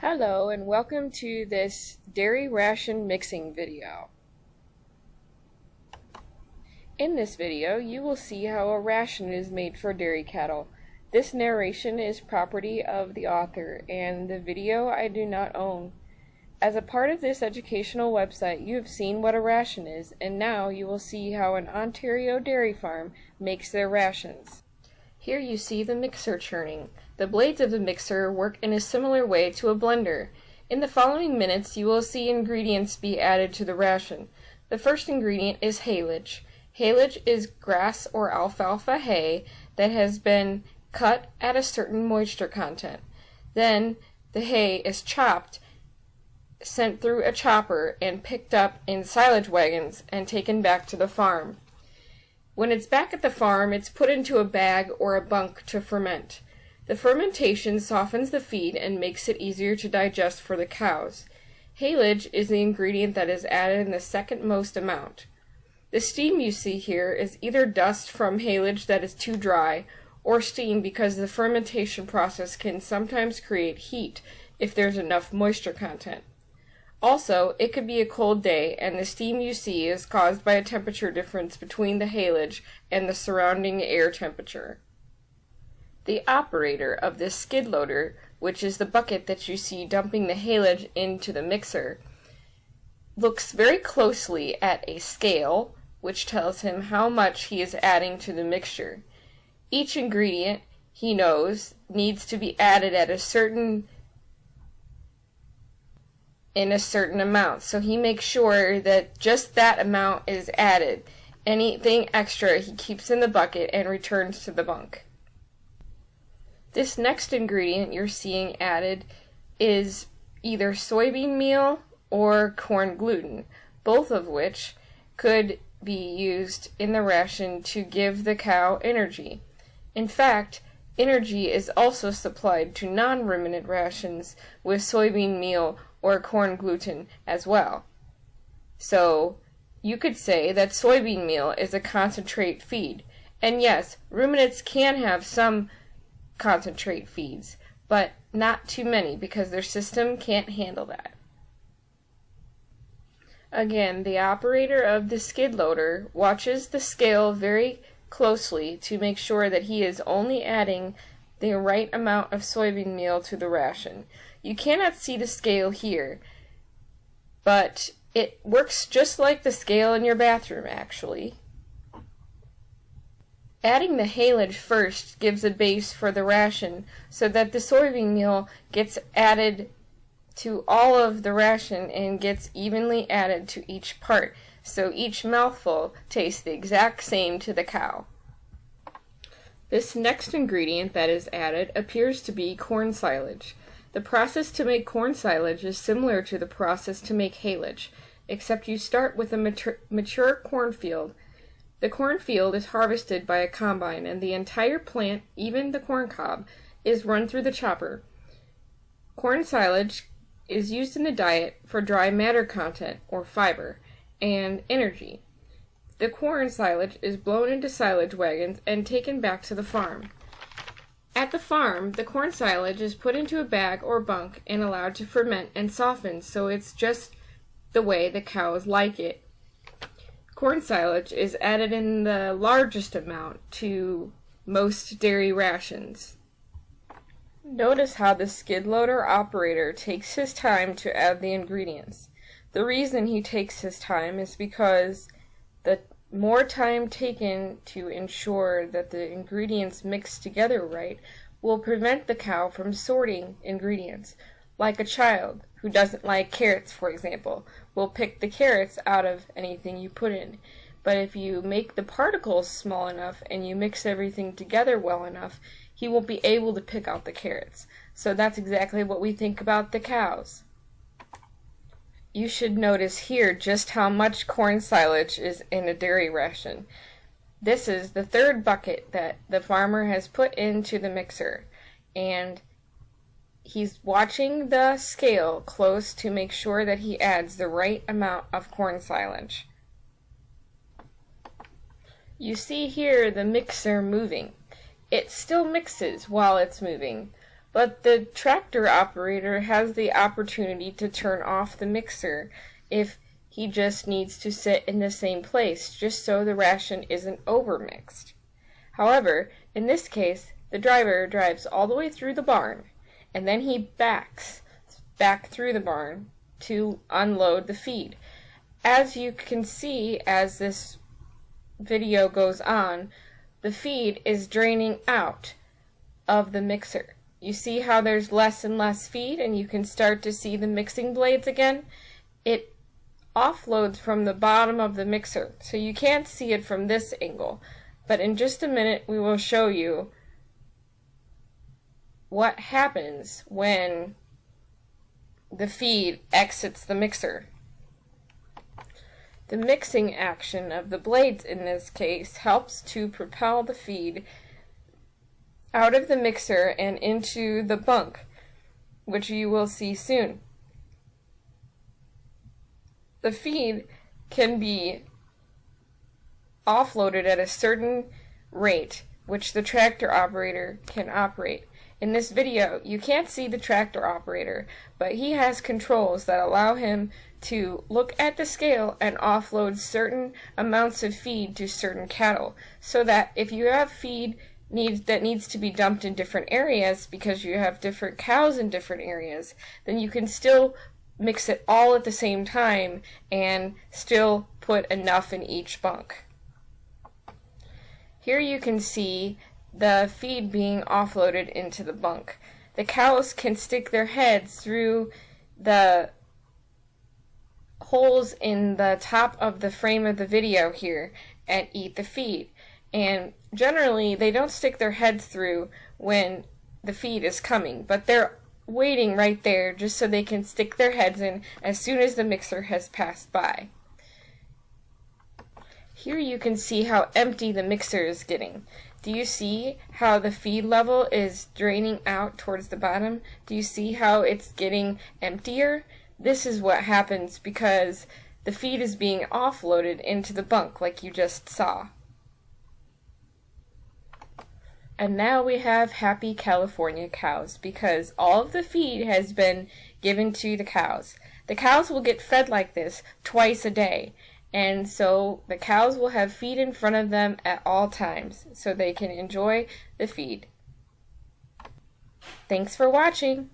Hello and welcome to this dairy ration mixing video. In this video you will see how a ration is made for dairy cattle. This narration is property of the author and the video I do not own. As a part of this educational website you have seen what a ration is, and now you will see how an Ontario dairy farm makes their rations. Here you see the mixer churning. The blades of the mixer work in a similar way to a blender. In the following minutes you will see ingredients be added to the ration. The first ingredient is haylage. Haylage is grass or alfalfa hay that has been cut at a certain moisture content. Then the hay is chopped, sent through a chopper, and picked up in silage wagons and taken back to the farm. When it's back at the farm, it's put into a bag or a bunk to ferment. The fermentation softens the feed and makes it easier to digest for the cows. Haylage is the ingredient that is added in the second most amount. The steam you see here is either dust from haylage that is too dry, or steam because the fermentation process can sometimes create heat if there's enough moisture content. Also, it could be a cold day, and the steam you see is caused by a temperature difference between the haylage and the surrounding air temperature. The operator of this skid loader, which is the bucket that you see dumping the haylage into the mixer, looks very closely at a scale, which tells him how much he is adding to the mixture. Each ingredient, he knows, needs to be added at in a certain amount, so he makes sure that just that amount is added. Anything extra he keeps in the bucket and returns to the bunk. This next ingredient you're seeing added is either soybean meal or corn gluten, both of which could be used in the ration to give the cow energy. In fact, energy is also supplied to non-ruminant rations with soybean meal or corn gluten as well. So, you could say that soybean meal is a concentrate feed. And yes, ruminants can have some concentrate feeds, but not too many because their system can't handle that. Again, the operator of the skid loader watches the scale very closely to make sure that he is only adding the right amount of soybean meal to the ration. You cannot see the scale here, but it works just like the scale in your bathroom, actually. Adding the haylage first gives a base for the ration so that the soybean meal gets added to all of the ration and gets evenly added to each part, so each mouthful tastes the exact same to the cow. This next ingredient that is added appears to be corn silage. The process to make corn silage is similar to the process to make haylage, except you start with a mature cornfield. The cornfield is harvested by a combine, and the entire plant, even the corn cob, is run through the chopper. Corn silage is used in the diet for dry matter content, or fiber, and energy. The corn silage is blown into silage wagons and taken back to the farm. At the farm, the corn silage is put into a bag or bunk and allowed to ferment and soften so it's just the way the cows like it. Corn silage is added in the largest amount to most dairy rations. Notice how the skid loader operator takes his time to add the ingredients. The reason he takes his time is because the more time taken to ensure that the ingredients mix together right will prevent the cow from sorting ingredients. Like a child who doesn't like carrots, for example, will pick the carrots out of anything you put in. But if you make the particles small enough and you mix everything together well enough, he won't be able to pick out the carrots. So that's exactly what we think about the cows. You should notice here just how much corn silage is in a dairy ration. This is the third bucket that the farmer has put into the mixer, and he's watching the scale close to make sure that he adds the right amount of corn silage. You see here the mixer moving. It still mixes while it's moving, But the tractor operator has the opportunity to turn off the mixer if he just needs to sit in the same place, just so the ration isn't overmixed. However, in this case, the driver drives all the way through the barn, and then he backs back through the barn to unload the feed. As you can see as this video goes on, the feed is draining out of the mixer. You see how there's less and less feed, and you can start to see the mixing blades again? It offloads from the bottom of the mixer, so you can't see it from this angle. But in just a minute, we will show you what happens when the feed exits the mixer. The mixing action of the blades in this case helps to propel the feed out of the mixer and into the bunk, which you will see soon. The feed can be offloaded at a certain rate, which the tractor operator can operate. In this video, you can't see the tractor operator, but he has controls that allow him to look at the scale and offload certain amounts of feed to certain cattle, so that if you have feed that needs to be dumped in different areas because you have different cows in different areas, then you can still mix it all at the same time and still put enough in each bunk. Here you can see the feed being offloaded into the bunk. The cows can stick their heads through the holes in the top of the frame of the video here and eat the feed. And generally they don't stick their heads through when the feed is coming, but they're waiting right there just so they can stick their heads in as soon as the mixer has passed by. Here you can see how empty the mixer is getting. Do you see how the feed level is draining out towards the bottom? Do you see how it's getting emptier? This is what happens because the feed is being offloaded into the bunk like you just saw. And now we have happy California cows because all of the feed has been given to the cows. The cows will get fed like this twice a day. And so the cows will have feed in front of them at all times so they can enjoy the feed. Thanks for watching.